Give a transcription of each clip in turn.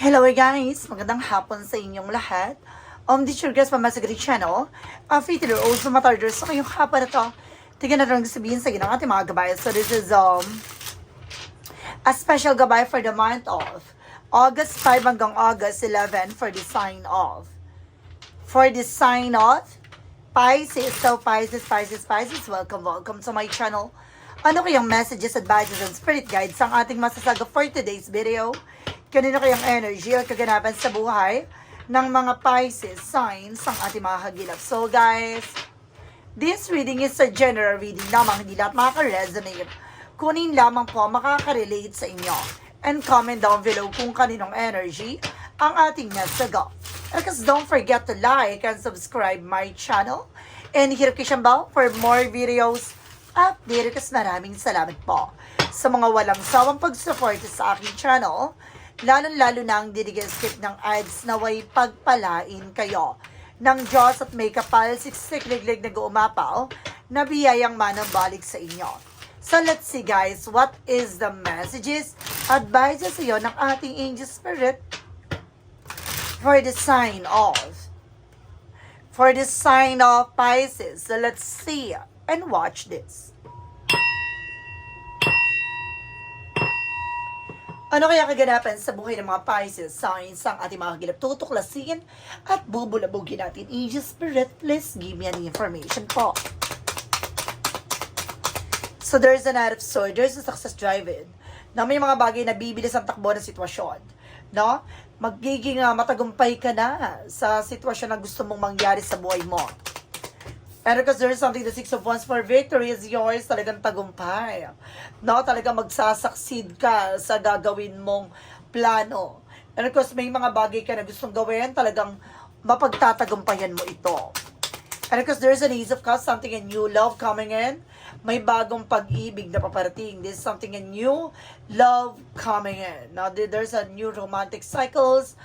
Hello guys! Magandang hapon sa inyong lahat. This your guys from Masagari Channel. Free to also matarders sa kayong hapon na to. Tingnan na lang sabihin sa inyo ng ating mga gabay. So this is a special gabay for the month of August 5 hanggang August 11 for the sign off. For the sign off, Pisces. So Pisces, welcome to my channel. Ano kayang messages, advices, and spirit guides ang ating masasaga for today's video? Kanino kayang energy o kaganapan sa buhay ng mga Pisces signs ang ating mga hagilap. So guys, this reading is a general reading lamang, hindi lahat makaka-resonate. Kunin lamang po makaka-relate sa inyo. And comment down below kung kaninong energy ang ating nasagot. Because don't forget to like and subscribe my channel. And hit the bell for more videos update. Kasi maraming salamat po sa mga walang sawang pag-support sa aking channel. Lalo-lalo na ang skip ng ads na way pagpalain kayo ng Diyos at may kapal siksik-liglig na guumapaw na biyayang manang balik sa inyo. So let's see guys, what is the messages, advices sa iyo ng ating angel spirit for the sign of Pisces. So let's see and watch this. Ano kaya kaganapan sa buhay ng mga Pisces signs ang ating mga hagilap? Tutuklasin at bubulabugin natin. Angel Spirit, please give me any information po. So there's a Knight of Swords, there's a success driven, na may mga bagay na bibilis ang takbo ng sitwasyon. No? Magiging matagumpay ka na sa sitwasyon na gusto mong mangyari sa buhay mo. And because there's something, the Six of Wands for victory is yours, talagang tagumpay. No, talagang magsasucceed ka sa gagawin mong plano. And of course, may mga bagay ka na gustong gawin, talagang mapagtatagumpayan mo ito. And of course, there's an Ace of Cups, something a new love coming in. May bagong pag-ibig na paparating. There's something a new love coming in. Now, there's a new romantic cycles.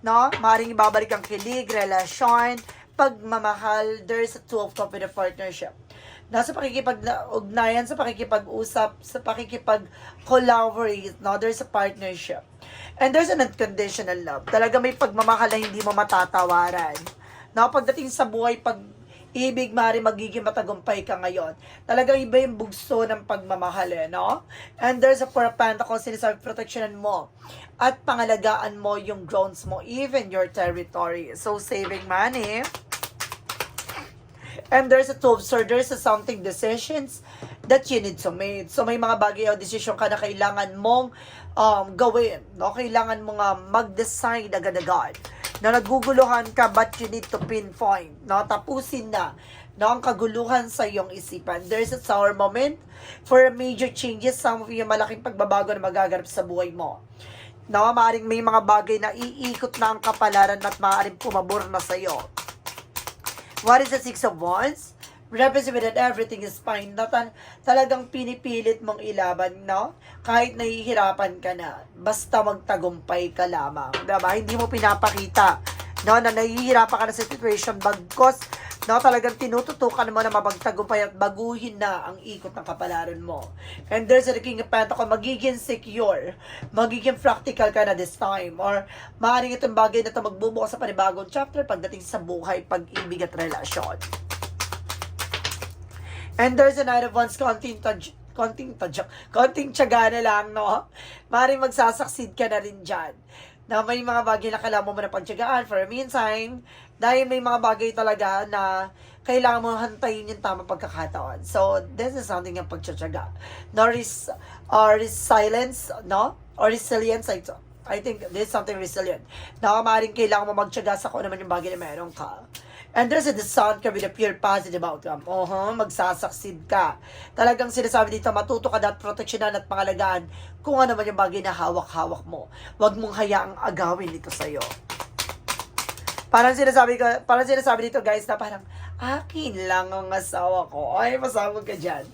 No, maaaring ibabalik ang kilig, relasyon, pagmamahal. There's a Two of Cups with a partnership. Nasa pakikipag-ugnayan, sa pakikipag-usap, sa pakikipag-collaborate, no? There's a partnership. And there's an unconditional love. Talaga may pagmamahal na hindi mo matatawaran. No? Pagdating sa buhay, pag-ibig, magiging matagumpay ka ngayon. Talagang iba yung bugso ng pagmamahal, no? And there's a Four of Pentacles, sinasabi protectionan mo at pangalagaan mo yung grounds mo, even your territory. So, saving money. And there's a Two of Swords, there's a something decisions that you need to make. So, may mga bagay o desisyon ka na kailangan mong gawin. No? Kailangan mong mag-decide agad-agad. Na naguguluhan ka, but you need to pinpoint. No? Tapusin na. No? Ang kaguluhan sa iyong isipan. There's a sour moment for major changes. Some of you, malaking pagbabago na magaganap sa buhay mo. No? Maaaring may mga bagay na iikot na ang kapalaran at maaaring pumabor na sa iyo. What is the Six of Wands? Represent that everything is fine. Talagang pinipilit mong ilaban, no? Kahit nahihirapan ka na, basta magtagumpay ka lamang. Diba? Hindi mo pinapakita, no, na nahihirapan ka na sa situation, bagkos, no, talagang tinututukan mo na mapagtagumpay at baguhin na ang ikot ng kapalaran mo. And there's a King of Pentacles, magiging secure, magiging practical ka na this time, or maaaring itong bagay na ito magbubukas sa panibagong chapter pagdating sa buhay, pag-ibig at relasyon. And there's a Knight of Wands, konting tiyaga na lang, no? Maaaring magsasucceed ka na rin dyan. Na may mga bagay na kailangan mo na pagtiyagaan for a meantime, dahil may mga bagay talaga na kailangan mo hantayin yung tamang pagkakataon. So, this is something yung pagtiyaga. No, resilience, no? Or resilience, I think this is something resilient. Na maaaring kailangan mo magtiyaga sa kung naman yung bagay na meron ka. And there's a sun ka with a pure positive outcome. Magsasucceed ka. Talagang sinasabi dito, matuto ka at proteksyonan at pangalagaan kung ano man yung bagay na hawak-hawak mo. Huwag mong hayaang agawin ito sa'yo. Parang sinasabi dito guys na parang, akin lang ang asawa ko. Ay, masabog ka dyan.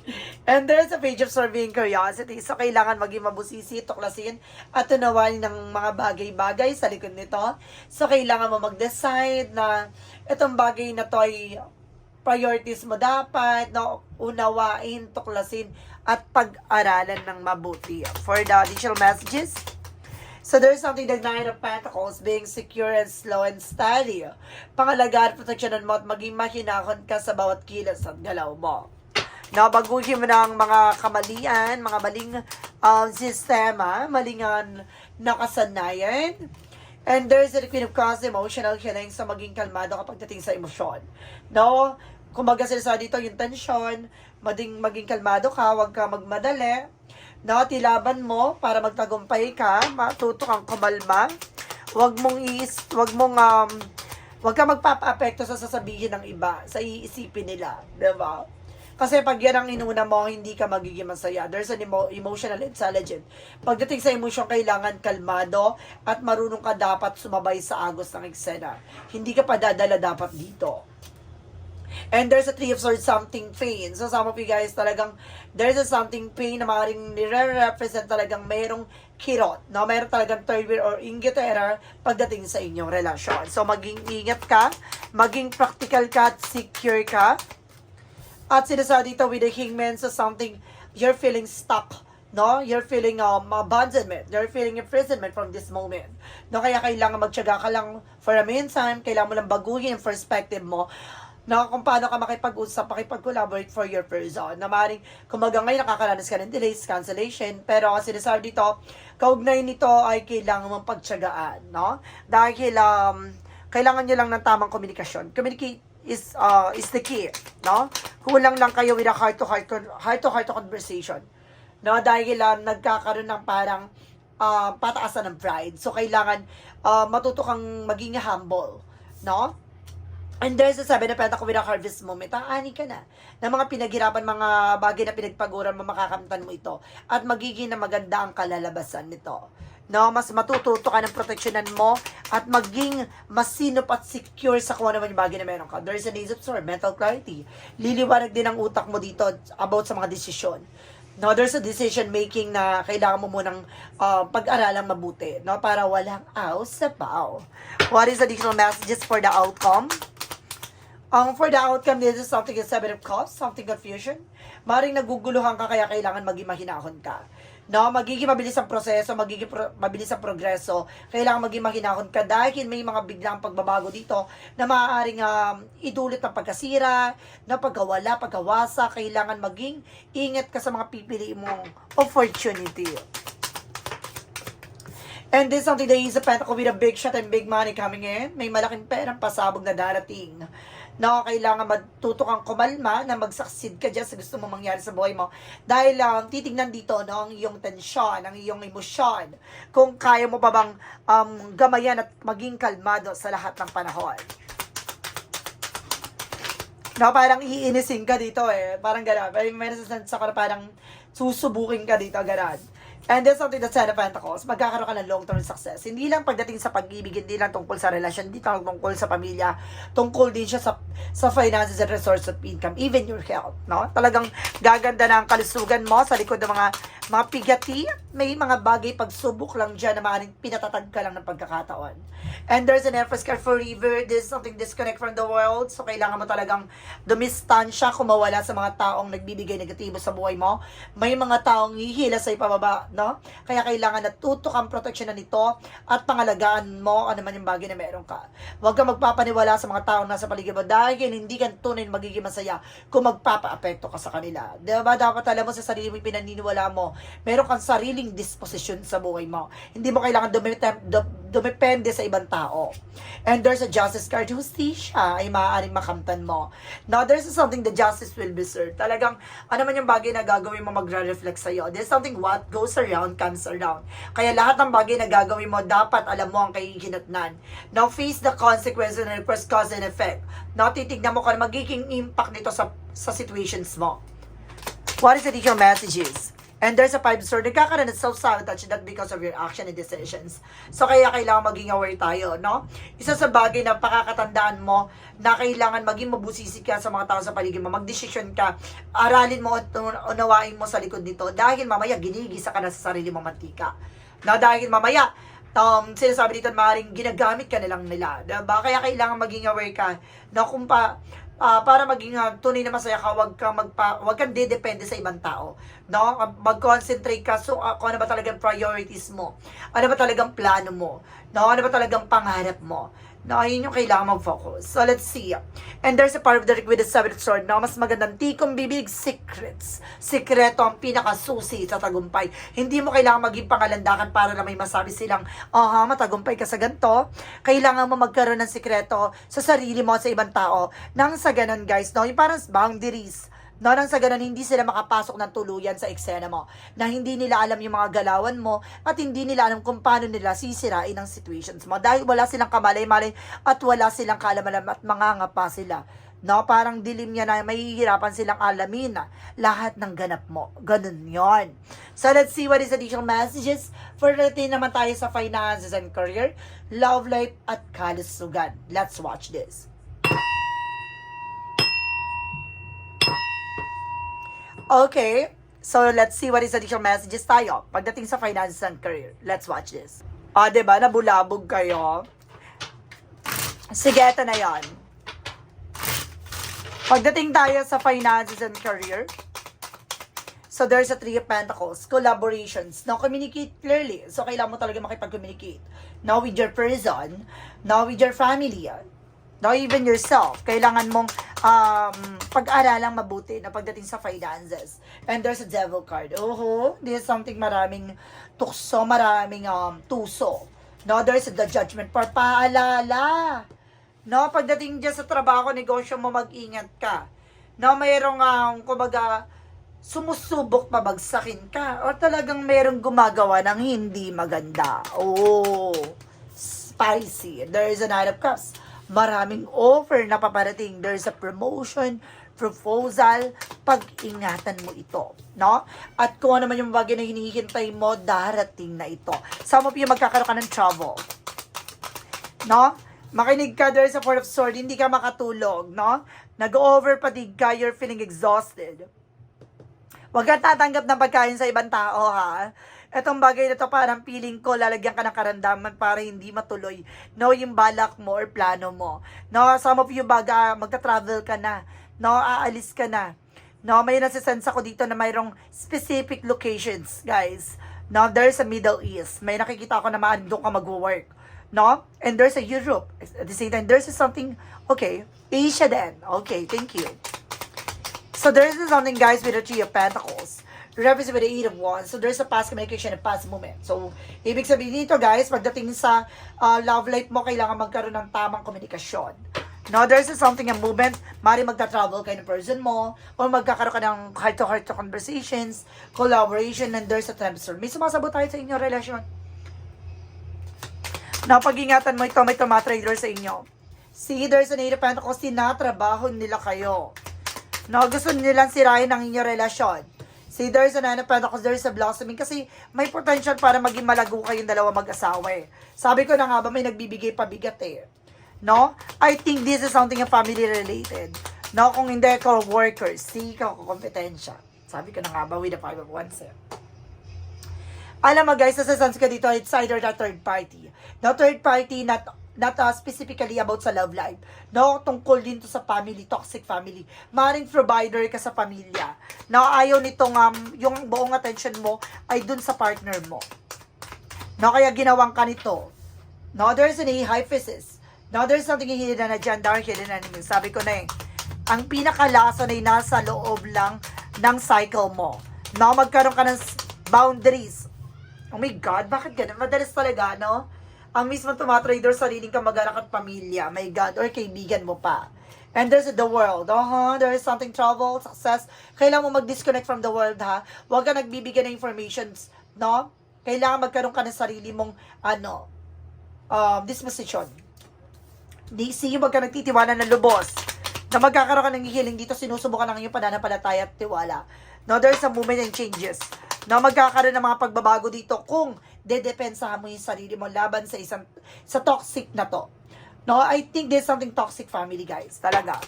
And there's a page of surveying curiosity. So, kailangan maging mabusisi, tuklasin, at tunawain ng mga bagay-bagay sa likod nito. So, kailangan mo mag-decide na itong bagay na to ay priorities mo dapat, no, unawain, tuklasin, at pag-aralan ng mabuti. For the additional messages, So there's something the Nine of Pentacles, being secure and slow and steady. Pangalagaan, proteksyonan mo at maging mahinahon ka sa bawat kilos at galaw mo. No, baguhin mo ng mga kamalian, mga maling sistema, malingan nakasanayan. And there's the Queen of Cups, emotional healing sa maging kalmado kapag dating sa emosyon. No, kumbaga sila dito yung tension, maging kalmado ka, huwag ka magmadali. No, tilaban mo para magtagumpay ka, matuto kang kumalma. Huwag ka magpapa-apekto sa sasabihin ng iba, sa iisipin nila, 'di ba? Kasi pag yan ang inuna mo, hindi ka magiging masaya. There's an emotional intelligence. Pagdating sa emosyon, kailangan kalmado at marunong ka dapat sumabay sa agos ng eksena. Hindi ka pa dadala dapat dito. And there's a Three of Swords, something pain. So some of you guys talagang, there's a something pain na maaaring nire-represent talagang mayroong kirot. No? Mayroong talagang third wheel or inggit error pagdating sa inyong relasyon. So maging ingat ka, maging practical ka at secure ka. At sinasabi dito with the Hangman, so something, you're feeling stuck. No? You're feeling abandonment. You're feeling imprisonment from this moment. No? Kaya kailangan magtiyaga ka lang for a meantime. Kailangan mo lang baguhin yung perspective mo na kung paano ka makipag-usap, makipag-collaborate for your person. Na maaaring, kumbaga ngayon nakakaranas ka ng delays, cancellation, pero ang sinasabi dito, kaugnay nito ay kailangan mong pagtiyagaan, no? Dahil kailangan nyo lang ng tamang komunikasyon. Communicate is the key, no? Kulang lang kayo with a heart-to-heart conversation. No? Dahil nagkakaroon ng parang pataasan ng pride. So, kailangan matuto kang maging humble, no? And there's a Seven of Pentacles with a harvest moment. Ani ka na. Na mga pinaghirapan, mga bagay na pinagpaguran mo, makakamtan mo ito. At magiging na maganda ang kalalabasan nito. No, mas matututo ka ng proteksyonan mo at maging masinop at secure sa kung ano man yung bagay na meron ka. There's an Ace of Swords, mental clarity. Liliwanag din ang utak mo dito about sa mga desisyon. No, there's a decision making na kailangan mo munang pag-aralang mabuti, no, para walang aw sa pao. What is additional messages for the outcome? For the outcome, this is something is Seven of Cups, something confusion. Maring naguguluhan ka kaya kailangan maging mahinahon ka. No, magiging mabilis ang proseso, magiging mabilis ang progreso. Kailangan maging mahinahon ka dahil may mga biglang pagbabago dito na maaaring idulot ng pagkasira, na pagkawala, pagkawasa. Kailangan maging ingat ka sa mga pipili mong opportunity. And this is something that is a pentacle with a big shot and big money coming in. May malaking perang pasabog na darating. No, kailangan matuto kang kumalma na mag-succeed ka dyan sa gusto mo mangyari sa buhay mo. Dahil titignan dito, no, ang iyong tensyon, ang iyong emosyon. Kung kaya mo pa bang gamayan at maging kalmado sa lahat ng panahon. No, parang iinisin ka dito eh. Parang gano'n. May nasasense ako na parang susubukin ka dito, gano'n. And there's something that's Ten of Pentacles. Magkakaroon ka ng long-term success. Hindi lang pagdating sa pag-ibig, hindi lang tungkol sa relasyon, hindi lang tungkol sa pamilya. Tungkol din siya sa finances and resource of income, even your health. No? Talagang gaganda na ang kalusugan mo sa likod ng mga pigati. May mga bagay pagsubok lang dyan na maaaring pinatatag ka lang ng pagkakataon. And there's an Empress card for River. This is something disconnect from the world. So, kailangan mo talagang dumistansya, kumawala sa mga taong nagbibigay negatibo sa buhay mo. May mga taong hihila sa ipababa, no? Kaya kailangan natuto kang proteksyonan nito at pangalagaan mo ano man yung bagay na meron ka. Huwag kang magpapaniwala sa mga taong nasa paligid mo dahil hindi ka tunay magiging masaya kung magpapa-apekto ka sa kanila. Diba? Dapat alam mo sa sarili mo pinaniniwala mo. Meron kang sariling disposition sa buhay mo. Hindi mo kailangan dumepende sa ibang tao. And there's a justice card. Justisya ay maaaring makamtan mo. Now, there's something the justice will be served. Talagang, ano man yung bagay na gagawin mo magre-reflect sa'yo. There's something what goes around comes around. Kaya lahat ng bagay na gagawin mo, dapat alam mo ang kahihinatnan. Now, face the consequences and request cause and effect. Now, titignan mo kung magiging impact nito sa situations mo. What is additional messages? And there's a Five of Swords. Nagkakaroon ng self-sabotage that because of your action and decisions. So, kaya kailangan maging aware tayo, no? Isa sa bagay na pakakatandaan mo na kailangan maging mabusisi ka sa mga tao sa paligid mo. Magdesisyon ka. Aralin mo at unawain mo sa likod nito. Dahil mamaya, ginigisa ka na sa sarili mong mantika. Na dahil mamaya, sinasabi dito, maaaring ginagamit ka nilang nila. Diba? Kaya kailangan maging aware ka na kung para maging tunay na masaya ka, wag kang depende sa ibang tao, no? Mag-concentrate ka kung ano ba talagang priorities mo, ano ba talagang plano mo, no? Ano ba talagang pangarap mo, no? Yun yung kailangan mag-focus. So let's see. And there's a part of the deck with the Seven of Swords, no? Mas magandang tikong bibig, secrets. Sikreto ang pinakasusi sa tagumpay. Hindi mo kailangan maging pangalandakan para na may masabi silang, matagumpay ka sa ganito. Kailangan mo magkaroon ng sikreto sa sarili mo at sa ibang tao. Nang sa ganun, guys, no? Yung parang boundaries. No, nang sa ganun, hindi sila makapasok ng tuluyan sa eksena mo. Na hindi nila alam yung mga galawan mo at hindi nila alam kung paano nila sisirain ang situations mo. Dahil wala silang kamalay-malay at wala silang kalamalam at mangangapa sila. No, parang dilim niya na mahihirapan silang alamin na lahat ng ganap mo. Ganun yon. So, let's see what is additional messages for natin naman tayo sa finances and career, love life, at kalusugan. Let's watch this. Okay, so let's see what is additional messages tayo pagdating sa finances and career. Let's watch this. Diba, nabulabog kayo? Sige, ito na yan. Pagdating tayo sa finances and career, so there's a Three of Pentacles, collaborations. Now, communicate clearly. So, kailangan mo talaga makipag-communicate. Now, with your person, now with your family, now even yourself. Kailangan mong pag-aralang mabuti na pagdating sa finances. And there's a Devil card. This is something maraming tukso, maraming tuso. No, there's the Judgment for paalala. No, pagdating dyan sa trabaho, negosyo mo, mag-ingat ka. No, mayroong, kumbaga, sumusubok pabagsakin ka. O talagang mayroong gumagawa ng hindi maganda. Spicy. There is a Knight of Cups. Maraming offer na paparating. There's a promotion, proposal, pag-ingatan mo ito, no? At kung ano man yung bagay na hinihintay mo, darating na ito. Some of you magkakaroon ka ng trouble, no? Makinig ka, there's a Four of Swords, hindi ka makatulog, no? Nag-overpatig ka, you're feeling exhausted. Huwag ka tatanggap ng pagkain sa ibang tao, ha? Etong bagay na to, parang feeling ko, lalagyan ka ng karamdaman para hindi matuloy, no, yung balak mo or plano mo. No, some of you magka-travel ka na, no, aalis ka na. No, may nasisens ako dito na mayroong specific locations, guys. No, there's a Middle East. May nakikita ako na doon ka mag-work. No? And there's a Europe. At the same time, there's something, okay, Asia then. Okay, thank you. So there's something, guys, with the Three of Pentacles. Represent with the Eight of Wands. So there's a past communication and past moment. So, ibig sabihin dito, guys, pagdating sa love life mo, kailangan magkaroon ng tamang komunikasyon. No, there's something, a movement, mari magta-travel kayo ng person mo, or magkakaroon ka ng heart-to-heart conversations, collaboration, and there's a temperature. May sumasabot tayo sa inyong relasyon. Now, pag-ingatan mo ito, may tumatrader sa inyo. See, there's an Eight of Pentacles, tinatrabaho nila kayo. No, gusto nilang sirain ang inyong relasyon. See, there's a Nine of Pentacles, there's a blossoming. Kasi may potential para maging malago kayong dalawa mag-asawa eh. Sabi ko na nga ba, may nagbibigay pabigat eh. No? I think this is something family related. No, kung hindi ka workers, see, ka kompetensya. Sabi ko na nga ba, with the Five of Wands eh. Alam mo guys, nasasense ka dito, it's either the third party. No, third party, not specifically about sa love life. No, tungkol din to sa family, toxic family. Maring provider ka sa pamilya. No, ayaw nitong, yung buong attention mo ay dun sa partner mo. No, kaya ginawang ka nito. No, there's an Hiephysys. No, there's something hidden na dyan, dark hidden enemy. Sabi ko na eh, ang pinakalason ay nasa loob lang ng cycle mo. No, magkaroon ka ng boundaries. Oh my God, bakit ganun? Madalas talaga, no? Ang mismo tumatrader sariling kamag-anak at pamilya, my God, or kaibigan mo pa. And there's the world, there is something, trouble, success. Kailangan mo mag-disconnect from the world, ha? Huwag ka nagbibigay ng informations, no? Kailangan magkaroon ka ng sarili mong, disposition. See, huwag ka nagtitiwala ng lubos. Na magkakaroon ka ng healing dito, sinusubukan ng iyong pananampalataya at tiwala. No, there's a movement and changes. No, magkakaroon ng mga pagbabago dito kung dedepensahan mo yung sarili mo laban sa toxic na to. No, I think there's something toxic family, guys. Talaga.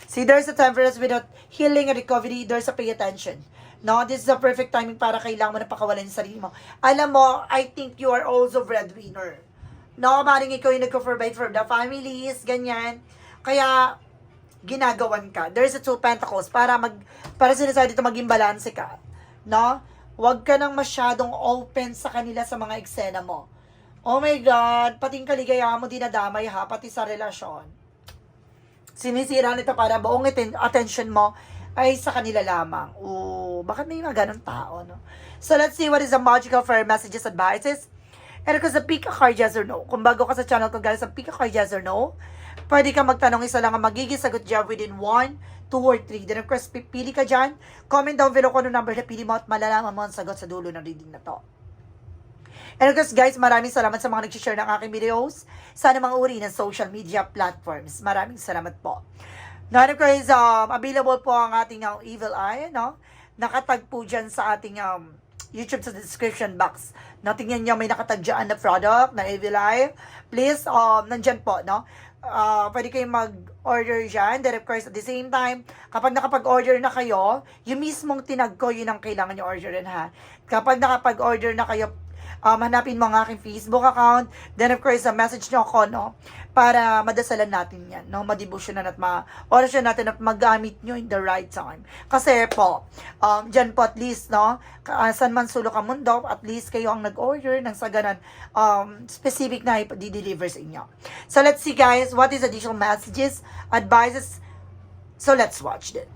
See, there's a temperance without healing and recovery. There's a pay attention. No, this is a perfect timing para kailangan mo na pakawalan yung sarili mo. Alam mo, I think you are also breadwinner. No, maring ikaw yung nagko-provide for the families, ganyan. Kaya, ginagawan ka. There's a 2 Pentacles para sinasabi dito maging balanse ka. No? Huwag ka nang masyadong open sa kanila sa mga eksena mo. Oh my God, pating kaligayahan mo dinadamay ha, pati sa relasyon. Sinisira nito para buong attention mo ay sa kanila lamang. Bakit may mga ganun tao, no? So, let's see what is the magical fairy messages, advices. And because the pick a card, yes or no. Kung bago ka sa channel ko, guys, sa pick a card, yes or no, pwede ka magtanong, isa lang ang magiging sagot dyan within 1, 2, or 3. Then, of course, pipili ka dyan. Comment down below kung ano number na pili mo at malalaman mo ang sagot sa dulo ng reading na to. And of course, guys, maraming salamat sa mga nag-share ng aking videos sa anumang uri ng social media platforms. Maraming salamat po. Now, of course, available po ang ating Evil Eye, no? Nakatag po dyan sa ating YouTube sa description box. No, tingnan nyo, may nakatag dyan na product na Evil Eye. Please, nandyan po, no? Pwede kayong mag-order dyan. Then, of course, at the same time, kapag nakapag-order na kayo, yung mismong tinag ko, yun ang kailangan nyo orderin, ha? Kapag nakapag-order na kayo, hanapin mo ang aking Facebook account. Then, of course, message nyo ako, no? Para madasalan natin yan, no? Madibusyonan at ma-orasyon natin at magamit nyo in the right time. Kasi po, dyan po at least, no? Saan man sulok ang mundo, at least kayo ang nag-order ng sa ganan specific na i-deliver sa inyo. So, let's see, guys, what is additional messages, advices. So, let's watch it.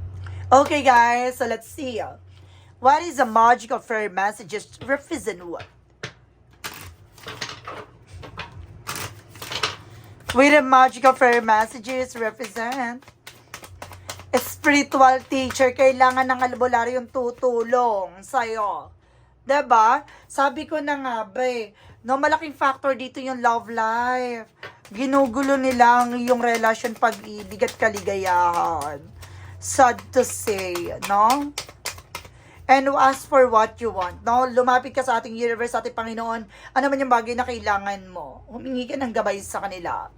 Okay, guys, so let's see. What is the magical fairy messages represent what? With the magical fairy messages represent a spiritual teacher. Kailangan ng albularyong tutulong sa'yo. Diba? Sabi ko na nga, no, malaking factor dito yung love life. Ginugulo nilang yung relasyon, pag-ibig at kaligayahan. Sad to say, no? And ask for what you want, no? Lumapit ka sa ating universe, sa ating Panginoon. Ano man yung bagay na kailangan mo. Humingi ka ng gabay sa kanila.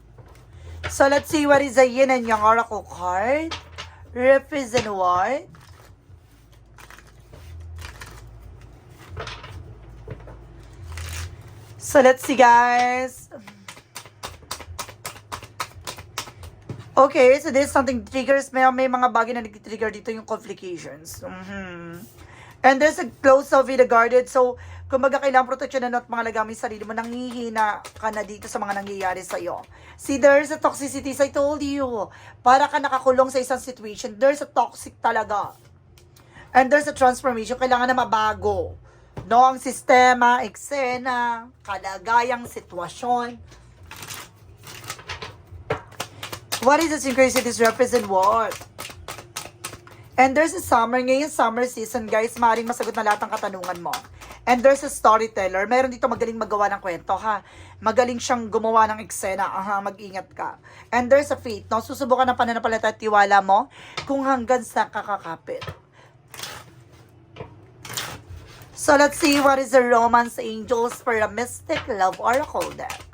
So, let's see what is the yin and yang oracle card. Represent what? So, let's see, guys. Okay, so there's something triggers. May mga bagay na nag-trigger dito yung complications. And there's a close of it, guarded. So, kumbaga kailangan proteksyonan at mga lagamit sarili mo, nangihina ka na dito sa mga nangyayari sa'yo. See, there's a toxicity, I told you. Para ka nakakulong sa isang situation, there's a toxic talaga. And there's a transformation, kailangan na mabago. No, ang sistema, eksena, kalagayang sitwasyon. What is the synchronicities represent what? And there's a summer, ngayon summer season, guys, maaaring masagot na lahat ng katanungan mo. And there's a storyteller. Meron dito magaling magawa ng kwento, ha? Magaling siyang gumawa ng eksena. Mag-ingat ka. And there's a faith, no? Susubukan ng pananampalataya at tiwala mo kung hanggang sa kakakapit. So, let's see what is the romance angels for a mystic love oracle deck.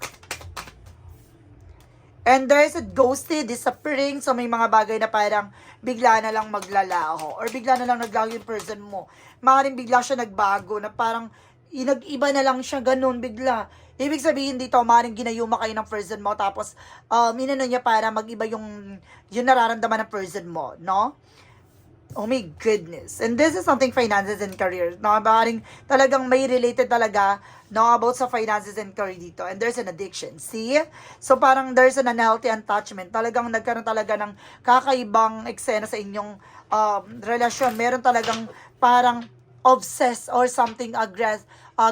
And there's a ghosted, disappearing. So, may mga bagay na parang bigla na lang maglalaho. Or bigla na lang naglaho yung person mo. Maaaring bigla siya nagbago na parang nag-iba na lang siya, ganun, bigla. Ibig sabihin dito, maaaring ginayuma kayo ng person mo. Tapos, inano niya para mag-iba yung nararamdaman ng person mo, no? Oh my goodness. And this is something finances and career. No, maaaring talagang may related talaga, no, about sa finances and career dito. And there's an addiction. See? So parang there's an unhealthy attachment. Talagang nagkaroon talaga ng kakaibang eksena sa inyong relasyon. Meron talagang parang obsessed or something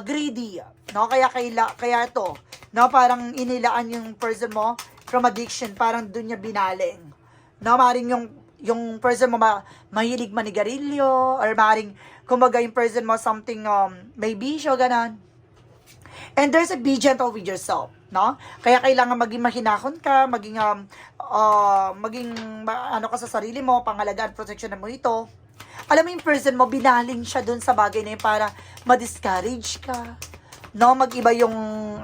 greedy. No, kaya ito, no, parang inilaan yung person mo from addiction. Parang dun niya binaling. No, maaaring yung person mo mahilig manigarilyo, or maaaring, kumbaga yung person mo something, may bisyo, ganon. And there's a be gentle with yourself, no? Kaya kailangan maging mahinahon ka, maging ano ka sa sarili mo, pangalagaan, protection mo ito. Alam mo yung person mo, binaling siya dun sa bagay na yun para ma-discourage ka, no? Mag-iba yung,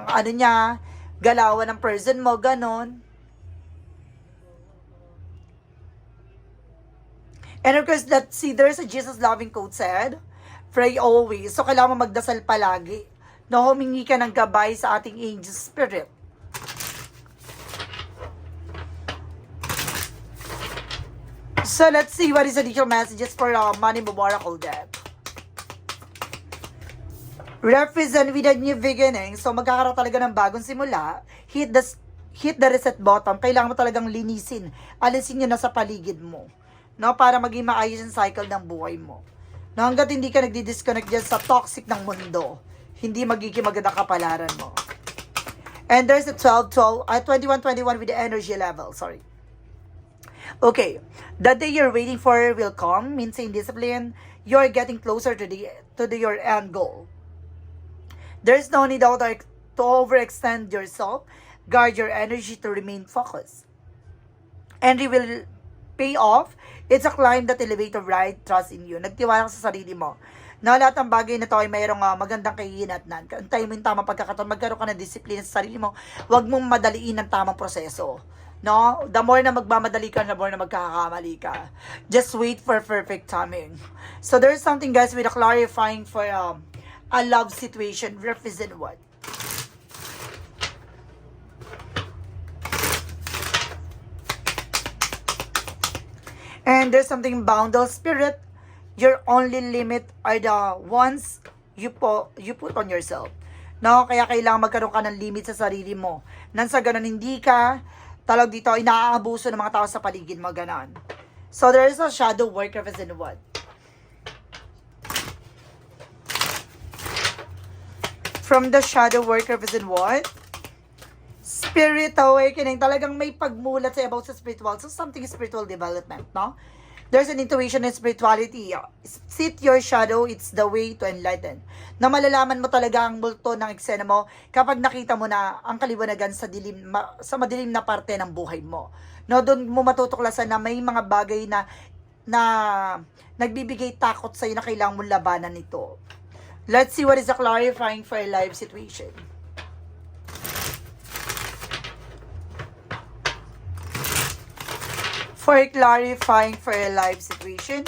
ano niya, galawan ng person mo, ganon. And of course, there's a Jesus loving quote said, pray always. So, kailangan mo magdasal palagi. No, humingi ka ng gabay sa ating angel spirit. So let's see what is the additional messages for Money Oracle deck. Represent with a new beginning. So magkakaroon talaga ng bagong simula. Hit the reset button. Kailangan mo talagang linisin. Alisin yun na sa paligid mo. No, para maging maayos yung cycle ng buhay mo. No, hanggat hindi ka nagdi-disconnect dyan sa toxic ng mundo, hindi magiging maganda kapalaran mo. And there's a 21-21 with the energy level. Sorry. Okay. The day you're waiting for will come. Maintain discipline. You're getting closer to your end goal. There's no need to overextend yourself. Guard your energy to remain focused. Energy will pay off. It's a climb that elevator ride. Trust in you. Nagtiwala ka sa sarili mo. Na lahat ng bagay na to ay mayroong magandang kahihinatnan. Antayin mo yung tamang pagkakataon. Magkaroon ka ng disiplina sa sarili mo. Huwag mong madaliin ang tamang proseso. No? The more na magmamadali ka, the more na magkakakamali ka. Just wait for perfect timing. So there's something, guys, with a clarifying for a love situation. Represent what? And there's something boundless spirit. Your only limit are the ones you put on yourself. No, kaya kailangan magkaroon ka ng limit sa sarili mo. Nang sa ganun hindi ka talag dito inaabuso ng mga tao sa paligid mo, ganon. So there is a shadow work represent what? From the shadow work represent what? Spirit awakening. Talagang may pagmulat sa about sa spiritual. So, something spiritual development, no? There's an intuition in spirituality. Sit your shadow, it's the way to enlighten. Na malalaman mo talaga ang multo ng eksena mo kapag nakita mo na ang kaliwanagan sa madilim na parte ng buhay mo. No, doon mo matutuklasan na may mga bagay na nagbibigay takot sa iyo na kailangan mong labanan nito. Let's see what is the clarifying for a life situation. For clarifying for a life situation,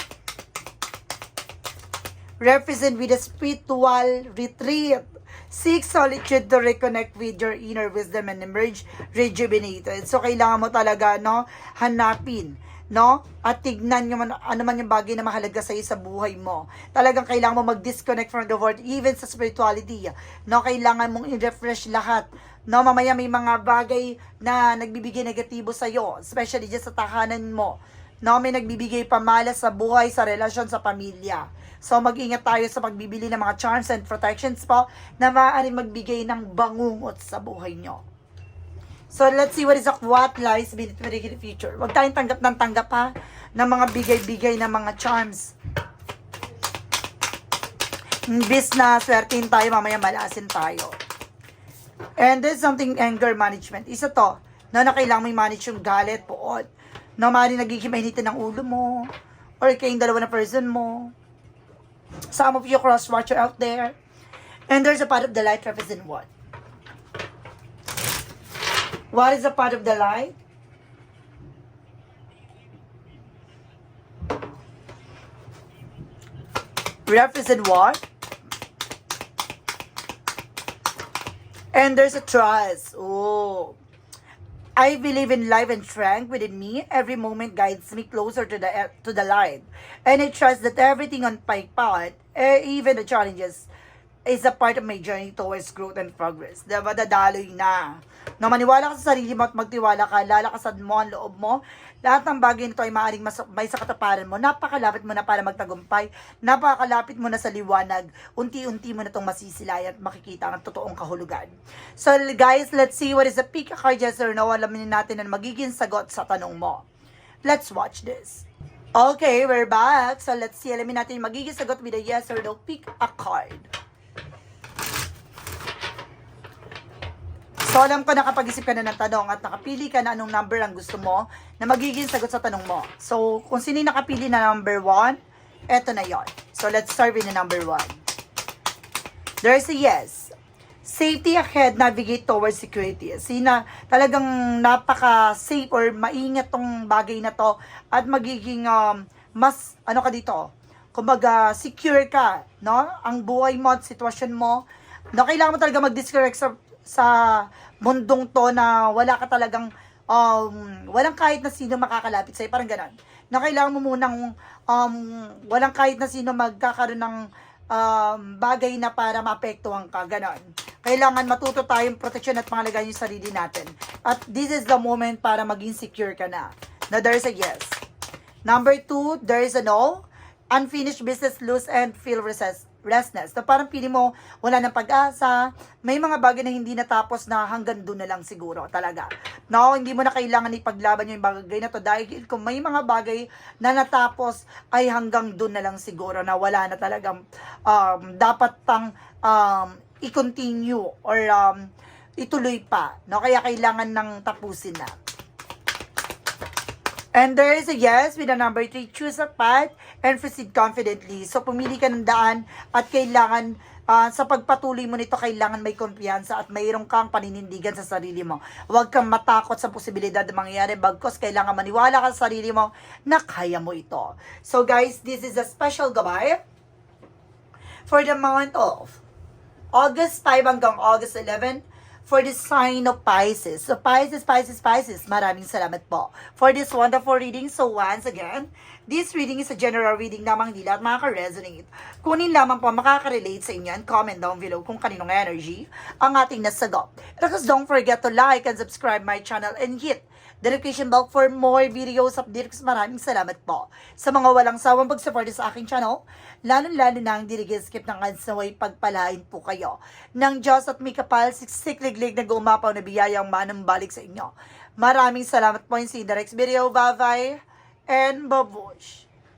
represent with a spiritual retreat. Seek solitude to reconnect with your inner wisdom and emerge rejuvenated. So, kailangan mo talaga, no, hanapin, no, at tignan yung ano man yung bagay na mahalaga sa iyo sa buhay mo. Talagang kailangan mo mag-disconnect from the world, even sa spirituality. No, kailangan mong i-refresh lahat. No, mamaya may mga bagay na nagbibigay negatibo sa iyo, especially dyan sa tahanan mo. No, may nagbibigay pamalas sa buhay, sa relasyon, sa pamilya. So, mag-ingat tayo sa pagbibili ng mga charms and protections po na maaaring magbigay ng bangungot sa buhay nyo. So, let's see what lies beneath the future. Huwag tayong tanggap ng tanggap ha ng mga bigay-bigay ng mga charms. Imbis na swertin tayo, mamaya malasin tayo. And there's something anger management. Isa to, na kailangan mo i-manage yung galit, puot. Na maaaring nagiging mainitin ng ulo mo, or kayong dalawa na person mo. Some of you cross-watcher out there. And there's a part of the light represent what? What is a part of the light? Represent what? And there's a trust. Oh. I believe in life and strength within me. Every moment guides me closer to the light. And I trust that everything on my path, even the challenges, is a part of my journey towards growth and progress. Diba, dadaloy na. Na maniwala ka sa sarili mo at magtiwala ka, lalakasan mo ang loob mo. Lahat ng bagay nito ay maaaring may sa kataparan mo. Napakalapit mo na para magtagumpay. Napakalapit mo na sa liwanag. Unti-unti mo na itong masisilayan at makikita ang totoong kahulugan. So guys, let's see what is the pick a card, yes or no. Alamin natin ang magiging sagot sa tanong mo. Let's watch this. Okay, we're back. So let's see, alamin natin yung magiging sagot with a yes or no. Pick a card. So, alam ko nakapag-isip ka na ng tanong at nakapili ka na anong number ang gusto mo na magiging sagot sa tanong mo. So, kung sino yung nakapili na number 1, eto na yon. So, let's start with the number 1. There's a yes. Safety ahead, navigate towards security. Sina talagang napaka-safe or maingat tong bagay na to at magiging mas, ano ka dito, kumbaga, secure ka, no? Ang buhay mo at sitwasyon mo, no? Kailangan mo talaga mag-disconnect sa mundong to na wala ka talagang walang kahit na sino makakalapit sa'yo, parang ganon. na kailangan mo munang walang kahit na sino magkakaroon ng bagay na para maapektuhan ka, ganon. Kailangan matuto tayong proteksyon at pangalagaan yung sarili natin. At this is the moment para maging secure ka na. Now, there's a yes. Number 2, there's a no. Unfinished business, lose and feel restlessness. So, parang pili mo, wala ng pag-asa. May mga bagay na hindi natapos na hanggang doon na lang siguro talaga. No, hindi mo na kailangan ipaglaban yung bagay na to dahil kung may mga bagay na natapos ay hanggang doon na lang siguro na wala na talagang dapat pang i-continue or ituloy pa. No, kaya kailangan ng tapusin na. And there is a yes with the number 3. Choose a path and proceed confidently. So, pumili ka ng daan at kailangan, sa pagpatuloy mo nito, kailangan may kumpiyansa at mayroon kang paninindigan sa sarili mo. Huwag kang matakot sa posibilidad na mangyayari. Bagkos, kailangan maniwala ka sa sarili mo na kaya mo ito. So, guys, this is a special gabay for the month of August 5 hanggang August 11. For the sign of Pisces. So, Pisces, maraming salamat po for this wonderful reading. So, once again, this reading is a general reading lamang, hindi lahat makaka-resonate. Kunin lamang po makaka-relate sa inyo and comment down below kung kaninong energy ang ating nasagot. And of don't forget to like and subscribe my channel and hit the notification bell for more videos updates. Maraming salamat po sa mga walang sawang pag-support sa aking channel. Lalo-lalo na ang skip ng ads na way pagpalain po kayo ng Diyos at may kapal sikliglig na gumapaw na biyayang manambalik sa inyo. Maraming salamat po in the next video. Bye-bye and babush!